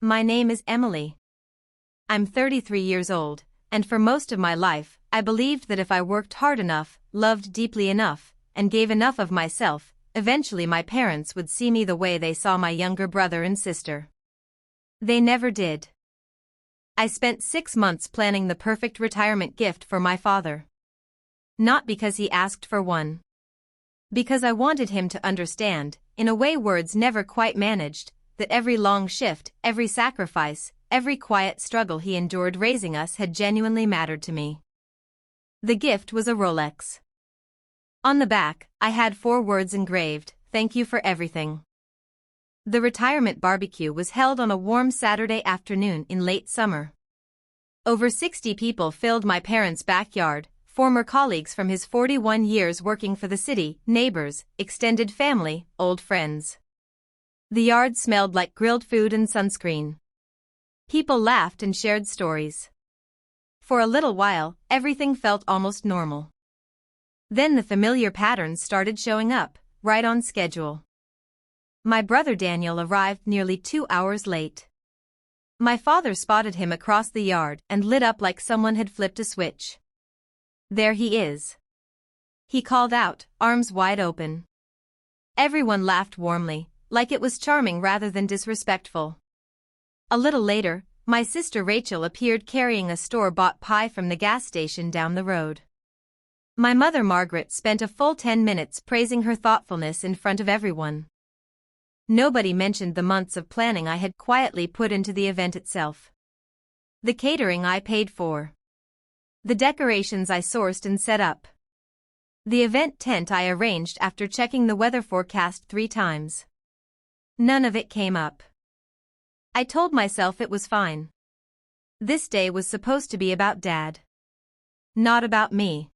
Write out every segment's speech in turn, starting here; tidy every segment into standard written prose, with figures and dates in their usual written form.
My name is Emily. I'm 33 years old, and for most of my life, I believed that if I worked hard enough, loved deeply enough, and gave enough of myself, eventually my parents would see me the way they saw my younger brother and sister. They never did. I spent 6 months planning the perfect retirement gift for my father. Not because he asked for one. Because I wanted him to understand, in a way words never quite managed, that every long shift, every sacrifice, every quiet struggle he endured raising us had genuinely mattered to me. The gift was a Rolex. On the back, I had 4 words engraved, "Thank you for everything." The retirement barbecue was held on a warm Saturday afternoon in late summer. Over 60 people filled my parents' backyard, former colleagues from his 41 years working for the city, neighbors, extended family, old friends. The yard smelled like grilled food and sunscreen. People laughed and shared stories. For a little while, everything felt almost normal. Then the familiar patterns started showing up, right on schedule. My brother Daniel arrived nearly 2 hours late. My father spotted him across the yard and lit up like someone had flipped a switch. "There he is," he called out, arms wide open. Everyone laughed warmly, like it was charming rather than disrespectful. A little later, my sister Rachel appeared carrying a store-bought pie from the gas station down the road. My mother Margaret spent a full 10 minutes praising her thoughtfulness in front of everyone. Nobody mentioned the months of planning I had quietly put into the event itself. The catering I paid for. The decorations I sourced and set up. The event tent I arranged after checking the weather forecast 3 times. None of it came up. I told myself it was fine. This day was supposed to be about Dad. Not about me.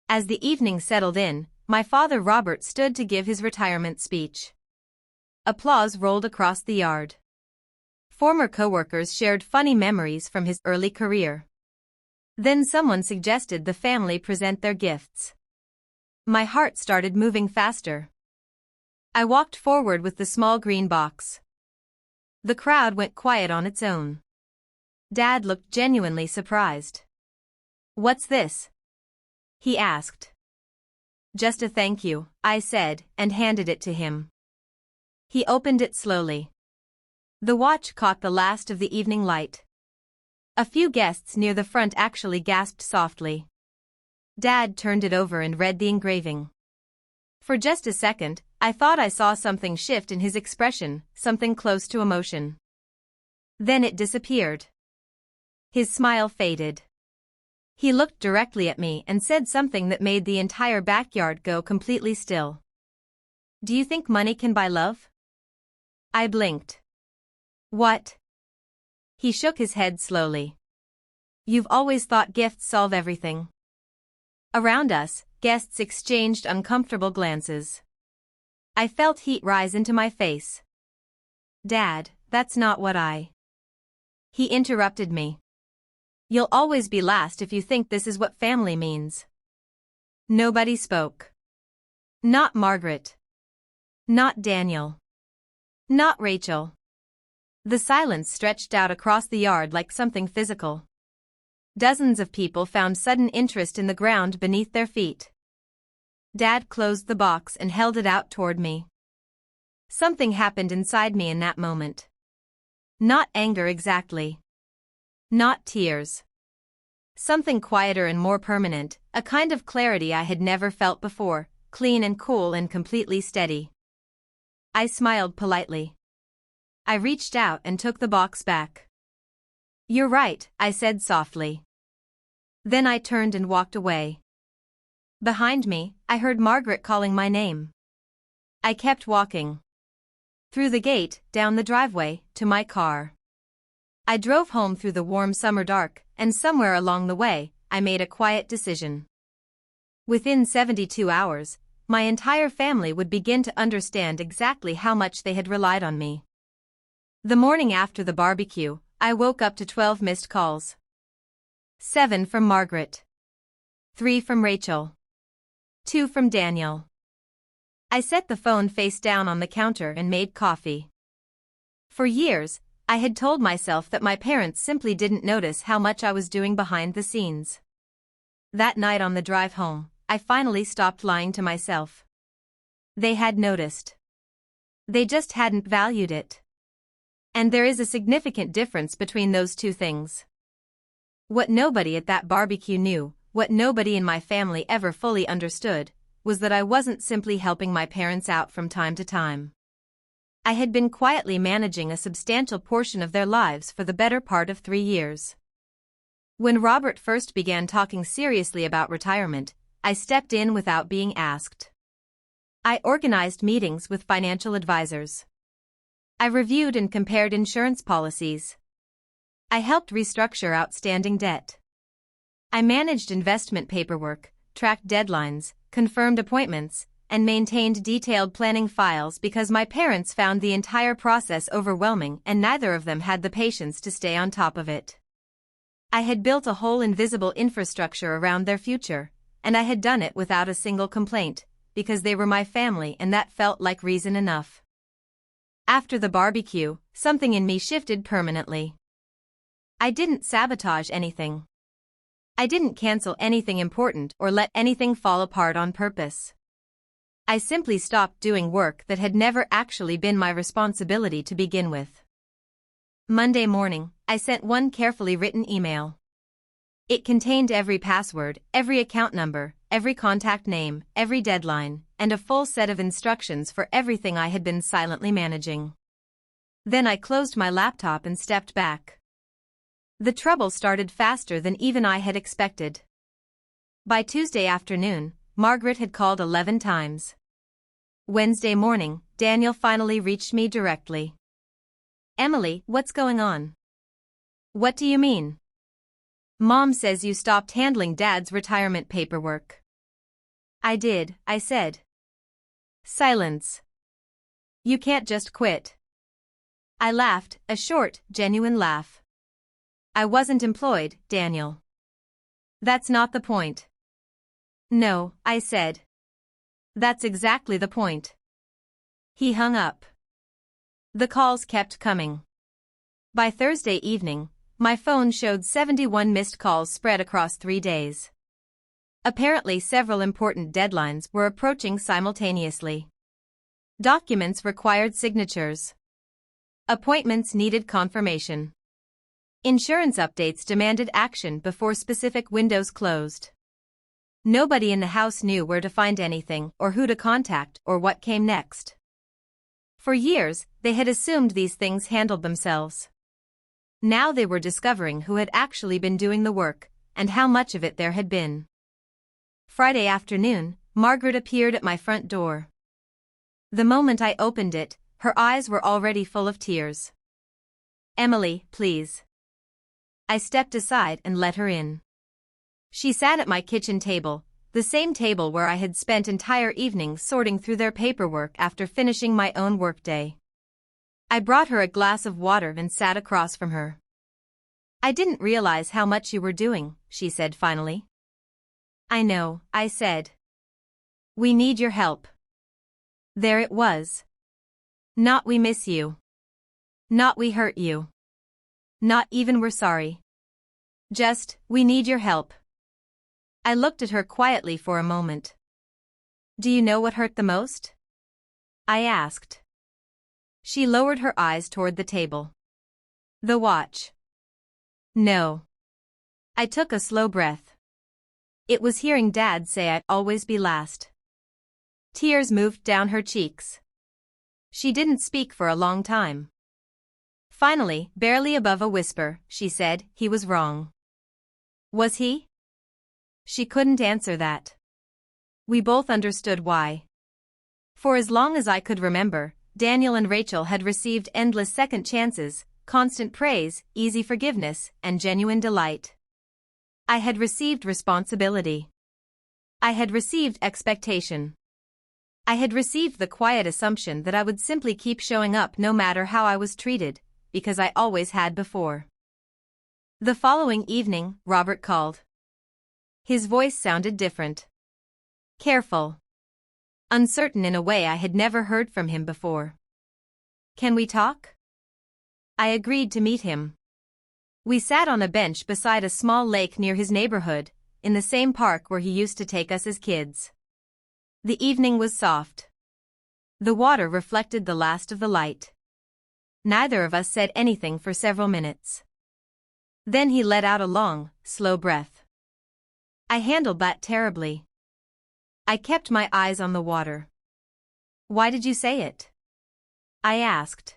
As the evening settled in, my father Robert stood to give his retirement speech. Applause rolled across the yard. Former coworkers shared funny memories from his early career. Then someone suggested the family present their gifts. My heart started moving faster. I walked forward with the small green box. The crowd went quiet on its own. Dad looked genuinely surprised. "What's this?" he asked. "Just a thank you," I said, and handed it to him. He opened it slowly. The watch caught the last of the evening light. A few guests near the front actually gasped softly. Dad turned it over and read the engraving. For just a second, I thought I saw something shift in his expression, something close to emotion. Then it disappeared. His smile faded. He looked directly at me and said something that made the entire backyard go completely still. "Do you think money can buy love?" I blinked. "What?" He shook his head slowly. "You've always thought gifts solve everything." Around us, guests exchanged uncomfortable glances. I felt heat rise into my face. "Dad, that's not what I..." He interrupted me. "You'll always be last if you think this is what family means." Nobody spoke. Not Margaret. Not Daniel. Not Rachel. The silence stretched out across the yard like something physical. Dozens of people found sudden interest in the ground beneath their feet. Dad closed the box and held it out toward me. Something happened inside me in that moment. Not anger exactly. Not tears. Something quieter and more permanent, a kind of clarity I had never felt before, clean and cool and completely steady. I smiled politely. I reached out and took the box back. "You're right," I said softly. Then I turned and walked away. Behind me, I heard Margaret calling my name. I kept walking. Through the gate, down the driveway, to my car. I drove home through the warm summer dark, and somewhere along the way, I made a quiet decision. Within 72 hours, my entire family would begin to understand exactly how much they had relied on me. The morning after the barbecue, I woke up to 12 missed calls. 7 from Margaret. 3 from Rachel. 2 from Daniel. I set the phone face down on the counter and made coffee. For years, I had told myself that my parents simply didn't notice how much I was doing behind the scenes. That night on the drive home, I finally stopped lying to myself. They had noticed. They just hadn't valued it. And there is a significant difference between those two things. What nobody at that barbecue knew, what nobody in my family ever fully understood, was that I wasn't simply helping my parents out from time to time. I had been quietly managing a substantial portion of their lives for the better part of 3 years. When Robert first began talking seriously about retirement, I stepped in without being asked. I organized meetings with financial advisors. I reviewed and compared insurance policies. I helped restructure outstanding debt. I managed investment paperwork, tracked deadlines, confirmed appointments, and maintained detailed planning files because my parents found the entire process overwhelming and neither of them had the patience to stay on top of it. I had built a whole invisible infrastructure around their future, and I had done it without a single complaint, because they were my family and that felt like reason enough. After the barbecue, something in me shifted permanently. I didn't sabotage anything. I didn't cancel anything important or let anything fall apart on purpose. I simply stopped doing work that had never actually been my responsibility to begin with. Monday morning, I sent one carefully written email. It contained every password, every account number, every contact name, every deadline, and a full set of instructions for everything I had been silently managing. Then I closed my laptop and stepped back. The trouble started faster than even I had expected. By Tuesday afternoon, Margaret had called 11 times. Wednesday morning, Daniel finally reached me directly. "Emily, what's going on?" "What do you mean?" "Mom says you stopped handling Dad's retirement paperwork." "I did," I said. Silence. "You can't just quit." I laughed, a short, genuine laugh. "I wasn't employed, Daniel." "That's not the point." "No," I said. "That's exactly the point." He hung up. The calls kept coming. By Thursday evening, my phone showed 71 missed calls spread across 3 days. Apparently several important deadlines were approaching simultaneously. Documents required signatures. Appointments needed confirmation. Insurance updates demanded action before specific windows closed. Nobody in the house knew where to find anything or who to contact or what came next. For years, they had assumed these things handled themselves. Now they were discovering who had actually been doing the work, and how much of it there had been. Friday afternoon, Margaret appeared at my front door. The moment I opened it, her eyes were already full of tears. "Emily, please." I stepped aside and let her in. She sat at my kitchen table, the same table where I had spent entire evenings sorting through their paperwork after finishing my own workday. I brought her a glass of water and sat across from her. "I didn't realize how much you were doing," she said finally. "I know," I said. "We need your help." There it was. Not "we miss you." Not "we hurt you." Not even "we're sorry." Just, "we need your help." I looked at her quietly for a moment. "Do you know what hurt the most?" I asked. She lowered her eyes toward the table. "The watch." "No." I took a slow breath. It was hearing Dad say I'd always be last. Tears moved down her cheeks. She didn't speak for a long time. Finally, barely above a whisper, she said, "He was wrong." "Was he?" She couldn't answer that. We both understood why. For as long as I could remember, Daniel and Rachel had received endless second chances, constant praise, easy forgiveness, and genuine delight. I had received responsibility. I had received expectation. I had received the quiet assumption that I would simply keep showing up no matter how I was treated, because I always had before. The following evening, Robert called. His voice sounded different. Careful. Uncertain in a way I had never heard from him before. "Can we talk?" I agreed to meet him. We sat on a bench beside a small lake near his neighborhood, in the same park where he used to take us as kids. The evening was soft. The water reflected the last of the light. Neither of us said anything for several minutes. Then he let out a long, slow breath. I handled that terribly. I kept my eyes on the water. "Why did you say it?" I asked.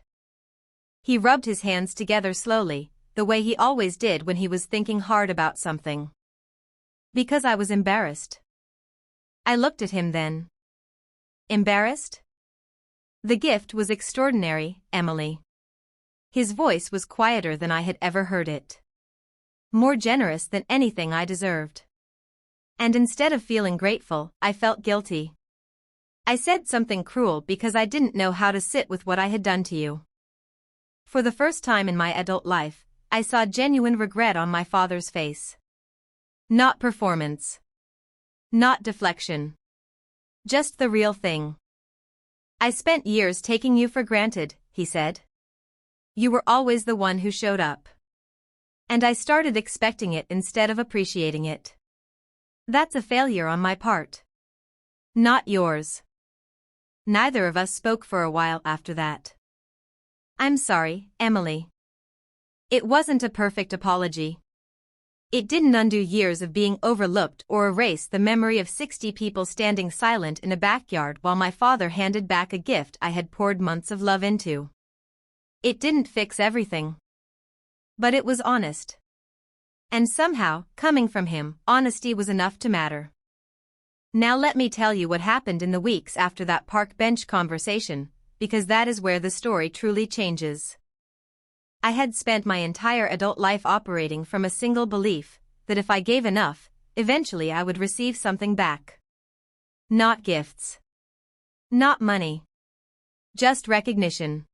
He rubbed his hands together slowly, the way he always did when he was thinking hard about something. "Because I was embarrassed." I looked at him then. "Embarrassed?" The gift was extraordinary, Emily. His voice was quieter than I had ever heard it. More generous than anything I deserved. And instead of feeling grateful, I felt guilty. I said something cruel because I didn't know how to sit with what I had done to you. For the first time in my adult life, I saw genuine regret on my father's face. Not performance. Not deflection. Just the real thing. "I spent years taking you for granted," he said. "You were always the one who showed up. And I started expecting it instead of appreciating it. That's a failure on my part. Not yours." Neither of us spoke for a while after that. "I'm sorry, Emily." It wasn't a perfect apology. It didn't undo years of being overlooked or erase the memory of 60 people standing silent in a backyard while my father handed back a gift I had poured months of love into. It didn't fix everything. But it was honest. And somehow, coming from him, honesty was enough to matter. Now let me tell you what happened in the weeks after that park bench conversation, because that is where the story truly changes. I had spent my entire adult life operating from a single belief, that if I gave enough, eventually I would receive something back. Not gifts. Not money. Just recognition.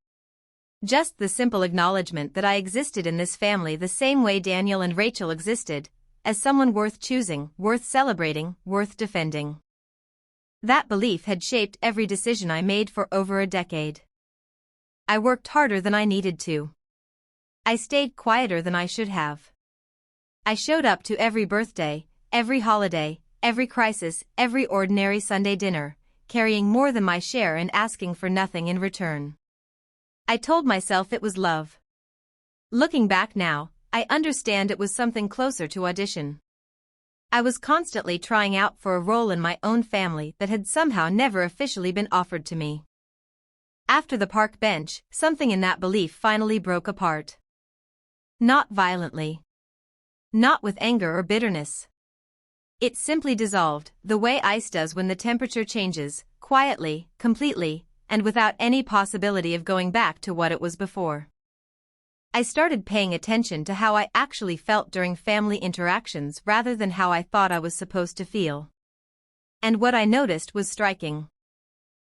Just the simple acknowledgement that I existed in this family the same way Daniel and Rachel existed, as someone worth choosing, worth celebrating, worth defending. That belief had shaped every decision I made for over a decade. I worked harder than I needed to. I stayed quieter than I should have. I showed up to every birthday, every holiday, every crisis, every ordinary Sunday dinner, carrying more than my share and asking for nothing in return. I told myself it was love. Looking back now, I understand it was something closer to audition. I was constantly trying out for a role in my own family that had somehow never officially been offered to me. After the park bench, something in that belief finally broke apart. Not violently. Not with anger or bitterness. It simply dissolved, the way ice does when the temperature changes, quietly, completely, and without any possibility of going back to what it was before. I started paying attention to how I actually felt during family interactions rather than how I thought I was supposed to feel. And what I noticed was striking.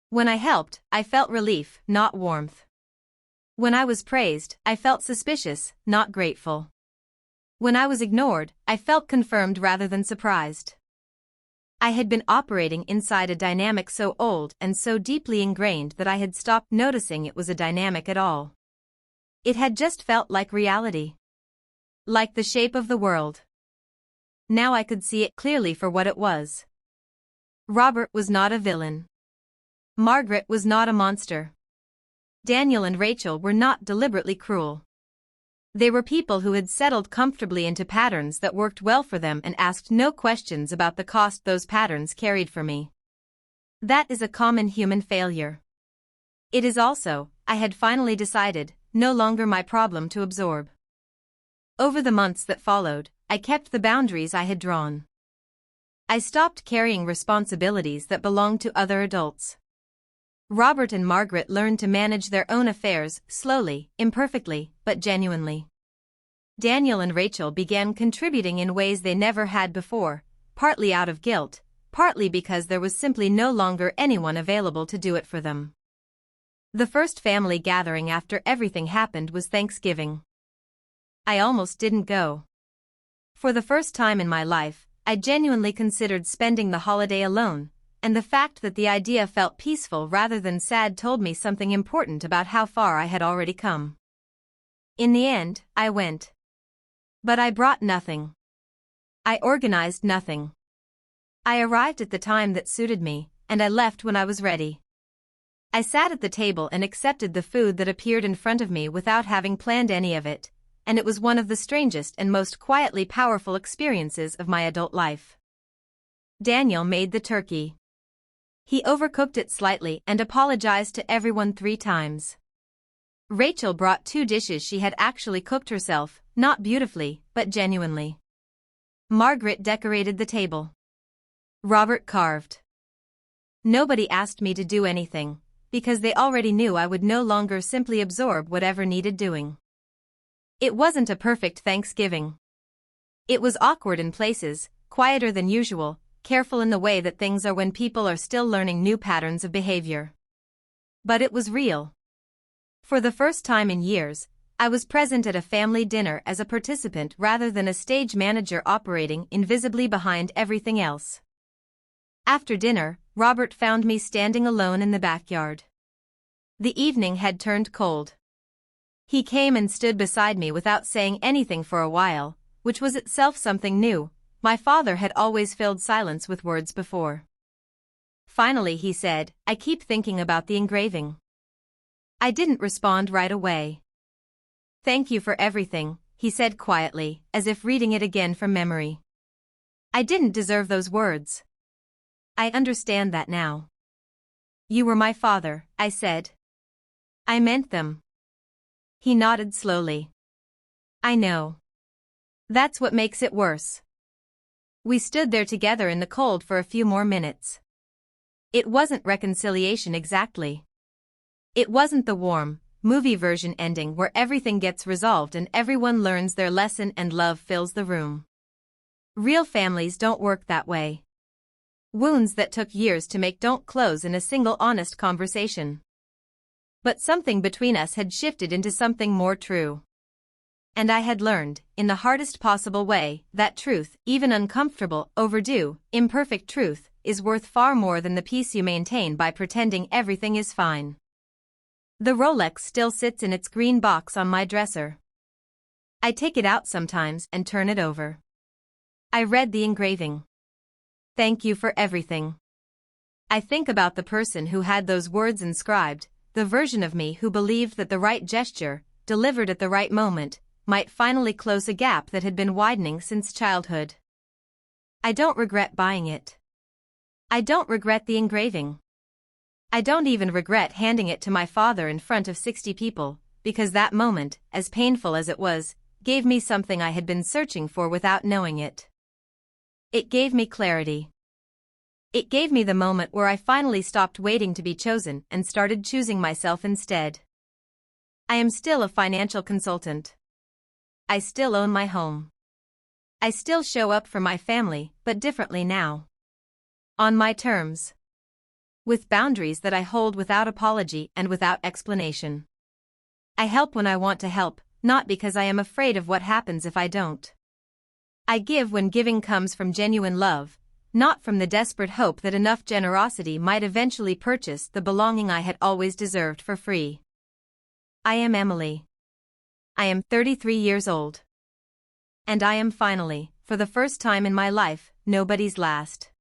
When I helped, I felt relief, not warmth. When I was praised, I felt suspicious, not grateful. When I was ignored, I felt confirmed rather than surprised. I had been operating inside a dynamic so old and so deeply ingrained that I had stopped noticing it was a dynamic at all. It had just felt like reality. Like the shape of the world. Now I could see it clearly for what it was. Robert was not a villain. Margaret was not a monster. Daniel and Rachel were not deliberately cruel. They were people who had settled comfortably into patterns that worked well for them and asked no questions about the cost those patterns carried for me. That is a common human failure. It is also, I had finally decided, no longer my problem to absorb. Over the months that followed, I kept the boundaries I had drawn. I stopped carrying responsibilities that belonged to other adults. Robert and Margaret learned to manage their own affairs, slowly, imperfectly, but genuinely. Daniel and Rachel began contributing in ways they never had before, partly out of guilt, partly because there was simply no longer anyone available to do it for them. The first family gathering after everything happened was Thanksgiving. I almost didn't go. For the first time in my life, I genuinely considered spending the holiday alone, and the fact that the idea felt peaceful rather than sad told me something important about how far I had already come. In the end, I went. But I brought nothing. I organized nothing. I arrived at the time that suited me, and I left when I was ready. I sat at the table and accepted the food that appeared in front of me without having planned any of it, and it was one of the strangest and most quietly powerful experiences of my adult life. Daniel made the turkey. He overcooked it slightly and apologized to everyone 3 times. Rachel brought 2 dishes she had actually cooked herself, not beautifully, but genuinely. Margaret decorated the table. Robert carved. Nobody asked me to do anything, because they already knew I would no longer simply absorb whatever needed doing. It wasn't a perfect Thanksgiving. It was awkward in places, quieter than usual, careful in the way that things are when people are still learning new patterns of behavior. But it was real. For the first time in years, I was present at a family dinner as a participant rather than a stage manager operating invisibly behind everything else. After dinner, Robert found me standing alone in the backyard. The evening had turned cold. He came and stood beside me without saying anything for a while, which was itself something new. My father had always filled silence with words before. Finally he said, "I keep thinking about the engraving." I didn't respond right away. "Thank you for everything," he said quietly, as if reading it again from memory. I didn't deserve those words. I understand that now. "You were my father," I said. "I meant them." He nodded slowly. "I know. That's what makes it worse." We stood there together in the cold for a few more minutes. It wasn't reconciliation exactly. It wasn't the warm, movie version ending where everything gets resolved and everyone learns their lesson and love fills the room. Real families don't work that way. Wounds that took years to make don't close in a single honest conversation. But something between us had shifted into something more true. And I had learned, in the hardest possible way, that truth, even uncomfortable, overdue, imperfect truth, is worth far more than the peace you maintain by pretending everything is fine. The Rolex still sits in its green box on my dresser. I take it out sometimes and turn it over. I read the engraving. "Thank you for everything." I think about the person who had those words inscribed, the version of me who believed that the right gesture, delivered at the right moment, might finally close a gap that had been widening since childhood. I don't regret buying it. I don't regret the engraving. I don't even regret handing it to my father in front of 60 people, because that moment, as painful as it was, gave me something I had been searching for without knowing it. It gave me clarity. It gave me the moment where I finally stopped waiting to be chosen and started choosing myself instead. I am still a financial consultant. I still own my home. I still show up for my family, but differently now. On my terms. With boundaries that I hold without apology and without explanation. I help when I want to help, not because I am afraid of what happens if I don't. I give when giving comes from genuine love, not from the desperate hope that enough generosity might eventually purchase the belonging I had always deserved for free. I am Emily. I am 33 years old. And I am finally, for the first time in my life, nobody's last.